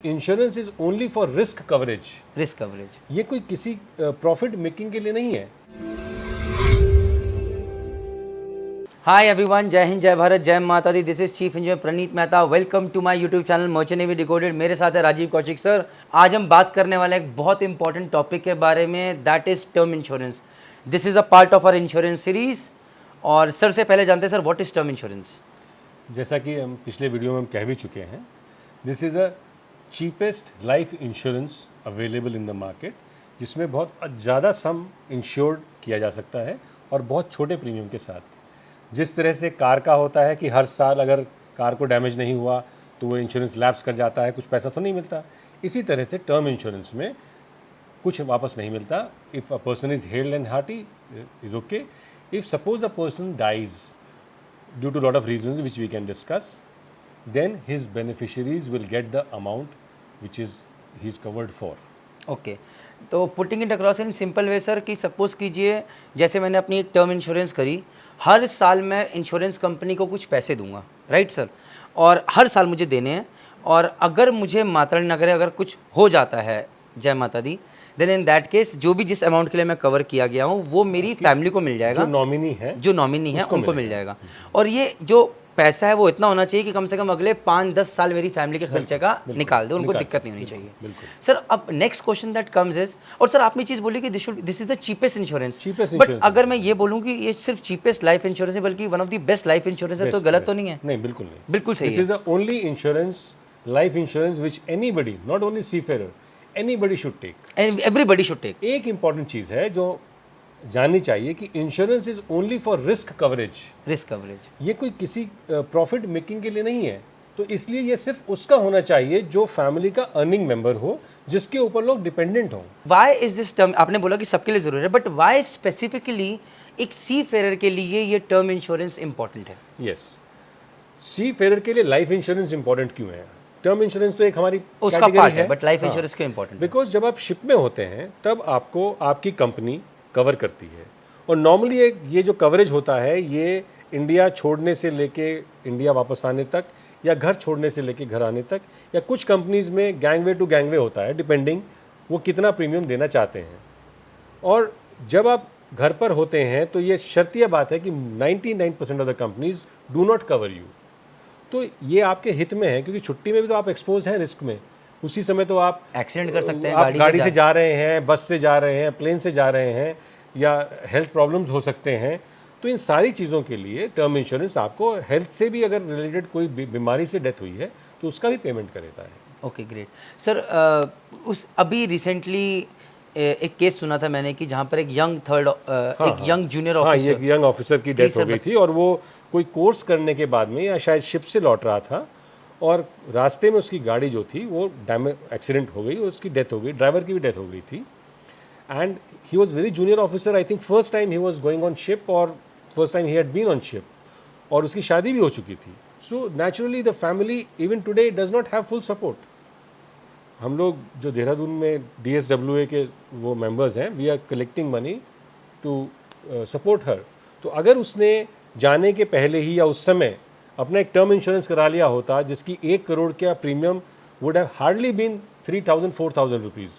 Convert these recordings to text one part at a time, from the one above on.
Insurance is only for risk coverage. Risk coverage, ये कोई किसी प्रॉफिट मेकिंग के लिए नहीं है। हाय एवरीवन, जय हिंद, जय भारत, जय माता दी। This is chief engineer Praneet Mehta. Welcome to my YouTube channel merchant navy decoded. मेरे साथ है राजीव कौशिक सर। आज हम बात करने वाले एक बहुत इंपॉर्टेंट टॉपिक के बारे में, that is term insurance. This is a part of our insurance series. और सर से पहले जानते हैं sir, what is term insurance? जैसा कि हम पिछले वीडियो में हम कह भी चुके हैं, this is the cheapest life insurance available in the market, जिसमें बहुत ज़्यादा सम इंश्योर्ड किया जा सकता है और बहुत छोटे प्रीमियम के साथ। जिस तरह से कार का होता है कि हर साल अगर कार को डैमेज नहीं हुआ तो वो इंश्योरेंस लैप्स कर जाता है, कुछ पैसा तो नहीं मिलता। इसी तरह से टर्म इंश्योरेंस में कुछ वापस नहीं मिलता। If a person is hale and hearty is okay. If suppose a person dies due to lot of reasons which we can discuss, then his beneficiaries will get the amount which is he is covered for. Okay, तो putting it across in simple way sir, कि suppose कीजिए जैसे मैंने अपनी एक term insurance करी, हर साल मैं इंश्योरेंस कंपनी को कुछ पैसे दूंगा, राइट सर? और हर साल मुझे देने हैं, और अगर मुझे माता रानी ना करे अगर कुछ हो जाता है, जय माता दी, देन इन दैट केस जो भी जिस अमाउंट के लिए मैं कवर किया गया हूँ वो मेरी फैमिली को मिल जाएगा। जो नॉमिनी है उनको मिल जाएगा। और ये जो पैसा है वो इतना होना चाहिए कि कम से कम अगले 5-10 साल मेरी फैमिली के खर्चे का निकाल दे, उनको दिक्कत नहीं होनी चाहिए। सर अब next question that comes is, और सर आपने चीज़ बोली कि this is the cheapest insurance, but अगर मैं ये बोलूँ कि ये सिर्फ चीपेस्ट लाइफ इंश्योरेंस है बल्कि one of the best life insurance है, तो गलत तो नहीं है? नहीं, बिल्कुल नहीं, बिल्कुल सही है। This is the only insurance, life insurance which anybody, not only seafarer, anybody should take, everybody should take. एक इंपॉर्टेंट चीज़ है जो जाननी चाहिए कि insurance is only for risk coverage. Risk coverage, ये कोई किसी प्रॉफिट मेकिंग के लिए नहीं है। तो इसलिए ये सिर्फ उसका होना चाहिए जो फैमिली का अर्निंग मेंबर हो, जिसके ऊपर लोग डिपेंडेंट हो। वाई इज दिस टर्म, आपने बोला कि सबके लिए जरूरी है, बट वाई स्पेसिफिकली एक सी फेरर के लिए ये टर्म इंश्योरेंस इंपॉर्टेंट है? यस, सी फेरर के लिए लाइफ इंश्योरेंस इंपॉर्टेंट क्यों है? टर्म इंश्योरेंस तो एक हमारी उसका पार्ट है, बट लाइफ इंश्योरेंस क्यों इंपॉर्टेंट? बिकॉज जब आप शिप में होते हैं तब आपको आपकी कंपनी कवर करती है, और नॉर्मली ये जो कवरेज होता है ये इंडिया छोड़ने से लेके इंडिया वापस आने तक, या घर छोड़ने से लेके घर आने तक, या कुछ कंपनीज़ में गैंगवे टू गैंगवे होता है, डिपेंडिंग वो कितना प्रीमियम देना चाहते हैं। और जब आप घर पर होते हैं तो ये शर्तिया बात है कि 99% of the companies do not cover you. तो ये आपके हित में है, क्योंकि छुट्टी में भी तो आप एक्सपोज हैं रिस्क में। उसी समय तो आप एक्सीडेंट कर सकते हैं, आप गाड़ी से जा रहे हैं, बस से जा रहे हैं, प्लेन से जा रहे हैं, या हेल्थ प्रॉब्लम्स हो सकते हैं। तो इन सारी चीज़ों के लिए टर्म इंश्योरेंस आपको, हेल्थ से भी अगर रिलेटेड कोई बीमारी से डेथ हुई है तो उसका भी पेमेंट करेगा है। Okay, great sir. उस अभी रिसेंटली एक केस सुना था मैंने कि जहाँ पर एक यंग यंग जूनियर ऑफिसर, एक यंग ऑफिसर की डेथ हो गई थी, और वो कोई कोर्स करने के बाद में या शायद शिप से लौट रहा था, और रास्ते में उसकी गाड़ी जो थी वो एक्सीडेंट हो गई, उसकी डेथ हो गई, ड्राइवर की भी डेथ हो गई थी। And he was very junior officer. I think first time he was going on ship, or first time he had been on ship, और उसकी शादी भी हो चुकी थी। So naturally the family even today does not have full support. हम लोग जो देहरादून में DSWA के वो members हैं, we are collecting money to support her. तो अगर उसने जाने के पहले ही या उस समय अपना एक टर्म इंश्योरेंस करा लिया होता जिसकी 1 करोड़ का premium would have hardly been 3,000-4,000 rupees,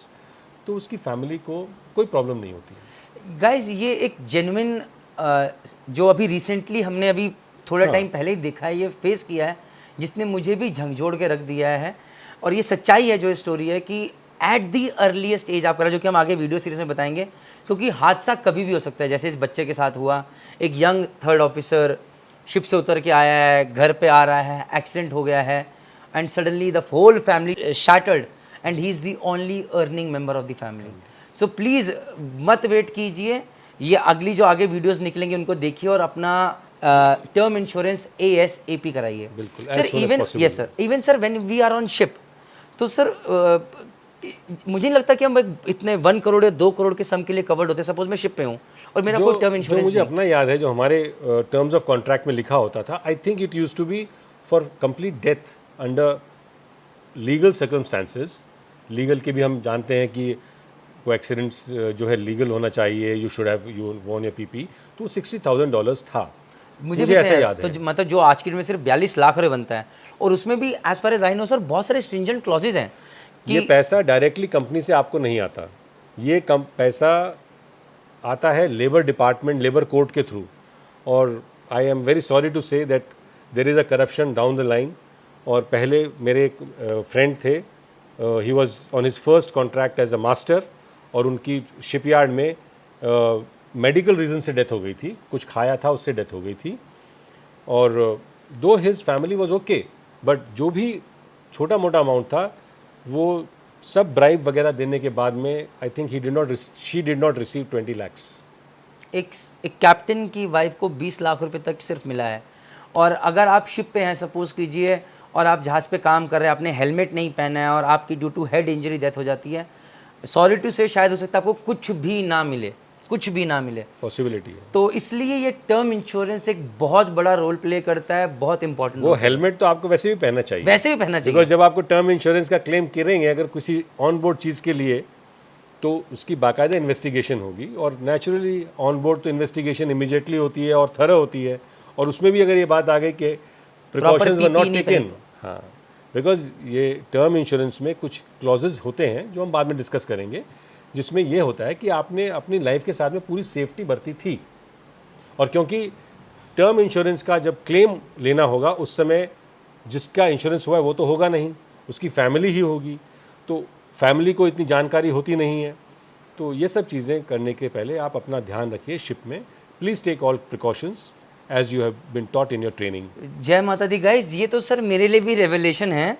तो उसकी फैमिली को कोई प्रॉब्लम नहीं होती। गाइज ये एक जेन्युइन जो अभी रिसेंटली हमने अभी थोड़ा टाइम पहले ही देखा है, ये फेस किया है, जिसने मुझे भी झंझोड़ के रख दिया है। और ये सच्चाई है जो स्टोरी है कि एट दी अर्लीस्ट एज आप करा, जो कि हम आगे वीडियो सीरीज में बताएंगे, क्योंकि हादसा कभी भी हो सकता है। जैसे इस बच्चे के साथ हुआ, एक यंग थर्ड ऑफिसर शिप से उतर के आया है, घर पे आ रहा है, एक्सीडेंट हो गया है, and suddenly the whole family shattered, and he is the only earning member of the family. So please मत वेट कीजिए, ये अगली जो आगे वीडियोस निकलेंगे उनको देखिए और अपना टर्म इंश्योरेंस ASAP कराइए। बिल्कुल sir. Even yes sir, even sir when we are on ship, तो सर मुझे नहीं लगता कि हम इतने 1 करोड़ या 2 करोड़ के सम के लिए कवर्ड होते। सपोज मैं शिप पे हूँ और मेरा कोई टर्म इंश्योरेंस मुझे अपना याद है, जो हमारे टर्म्स ऑफ कॉन्ट्रैक्ट में लिखा होता था, I think it used to be for complete death under legal circumstances. Legal के भी हम जानते हैं कि कोई एक्सीडेंट्स जो है लीगल होना चाहिए, you should have you won या PP, तो $60,000 था। मुझे ऐसे याद है। तो मतलब जो आज की डेट में सिर्फ 42 लाख रुपए बनता है, और उसमें भी as far as I know sir बहुत सारे स्ट्रिंजेंट क्लॉजेज हैं ये पैसा डायरेक्टली कंपनी से आपको नहीं आता, ये पैसा आता है लेबर डिपार्टमेंट, लेबर कोर्ट के थ्रू। और I am very sorry to say that there is a corruption down the line. और पहले मेरे एक फ्रेंड थे, he was on his first contract as a master, और उनकी शिपयार्ड में मेडिकल रीज़न से डेथ हो गई थी, कुछ खाया था उससे डेथ हो गई थी। और दो his family was okay, but जो भी छोटा मोटा अमाउंट था वो सब ब्राइब वगैरह देने के बाद में I think she did not receive 20 lakhs। एक कैप्टन की वाइफ को 20 लाख रुपए तक सिर्फ मिला है। और अगर आप शिप पे हैं, सपोज कीजिए, और आप जहाज़ पे काम कर रहे हैं, आपने हेलमेट नहीं पहना है और आपकी due to head injury death हो जाती है, सॉरी टू से शायद हो सकता है आपको कुछ भी ना मिले, कुछ भी ना मिले, पॉसिबिलिटी है। तो इसलिए ये टर्म इंश्योरेंस एक बहुत बड़ा रोल प्ले करता है, बहुत इंपॉर्टेंट। वो हेलमेट तो आपको वैसे भी पहनना चाहिए, वैसे भी पहनना चाहिए, बिकॉज जब आपको टर्म इंश्योरेंस का क्लेम करेंगे अगर किसी ऑन बोर्ड चीज़ के लिए, तो उसकी बाकायदा इन्वेस्टिगेशन होगी। और नेचुरली ऑन बोर्ड तो इन्वेस्टिगेशन इमीडिएटली होती है और थरो होती है, और उसमें भी अगर ये बात आ गई कि प्रिकॉशंस वर नॉट टेकन, हाँ, बिकॉज ये टर्म इंश्योरेंस में कुछ क्लॉजेज होते हैं जो हम बाद में डिस्कस करेंगे, जिसमें ये होता है कि आपने अपनी लाइफ के साथ में पूरी सेफ्टी बरती थी। और क्योंकि टर्म इंश्योरेंस का जब क्लेम लेना होगा उस समय जिसका इंश्योरेंस हुआ है वो तो होगा नहीं, उसकी फैमिली ही होगी, तो फैमिली को इतनी जानकारी होती नहीं है। तो ये सब चीज़ें करने के पहले आप अपना ध्यान रखिए शिप में। Please take all precautions as you have been taught in your training. जय माता दी गाइस, ये तो सर मेरे लिए भी रेवलेशन है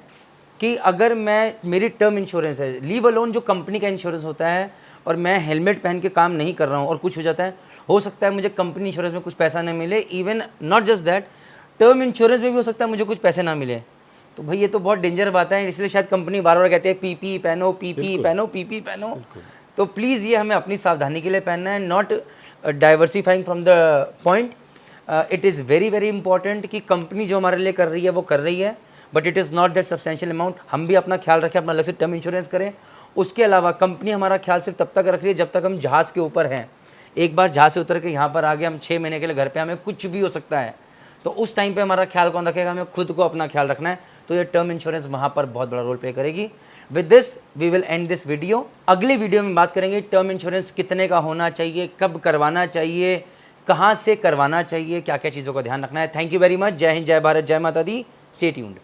कि अगर मेरी टर्म इंश्योरेंस है, लीव अलोन जो कंपनी का इंश्योरेंस होता है, और मैं हेलमेट पहन के काम नहीं कर रहा हूँ और कुछ हो जाता है, हो सकता है मुझे कंपनी इंश्योरेंस में कुछ पैसा ना मिले। Even not just that, term insurance में भी हो सकता है मुझे कुछ पैसे ना मिले। तो भाई ये तो बहुत डेंजर बात है, इसलिए शायद कंपनी बार बार कहती है पीपी पहनो, पीपी पहनो, पीपी पहनो। तो प्लीज़ ये हमें अपनी सावधानी के लिए पहनना है, not diversifying from the point. It is very very important कि कंपनी जो हमारे लिए कर रही है वो कर रही है, but it is not that substantial amount. हम भी अपना ख्याल रखें, अपना अलग से टर्म इंश्योरेंस करें। उसके अलावा कंपनी हमारा ख्याल सिर्फ तब तक रख रही है जब तक हम जहाज़ के ऊपर हैं। एक बार जहाज़ से उतर के यहाँ पर आ गए, हम 6 महीने के लिए घर पे, हमें कुछ भी हो सकता है, तो उस टाइम पे हमारा ख्याल कौन रखेगा? हमें खुद को अपना ख्याल रखना है। तो ये टर्म इंश्योरेंस वहाँ पर बहुत बड़ा रोल प्ले करेगी। With this we will end this video. अगले वीडियो में बात करेंगे टर्म इंश्योरेंस कितने का होना चाहिए, कब करवाना चाहिए, कहाँ से करवाना चाहिए, क्या क्या चीज़ों का ध्यान रखना है। Thank you very much. जय हिंद, जय भारत, जय माता दी। Stay tuned.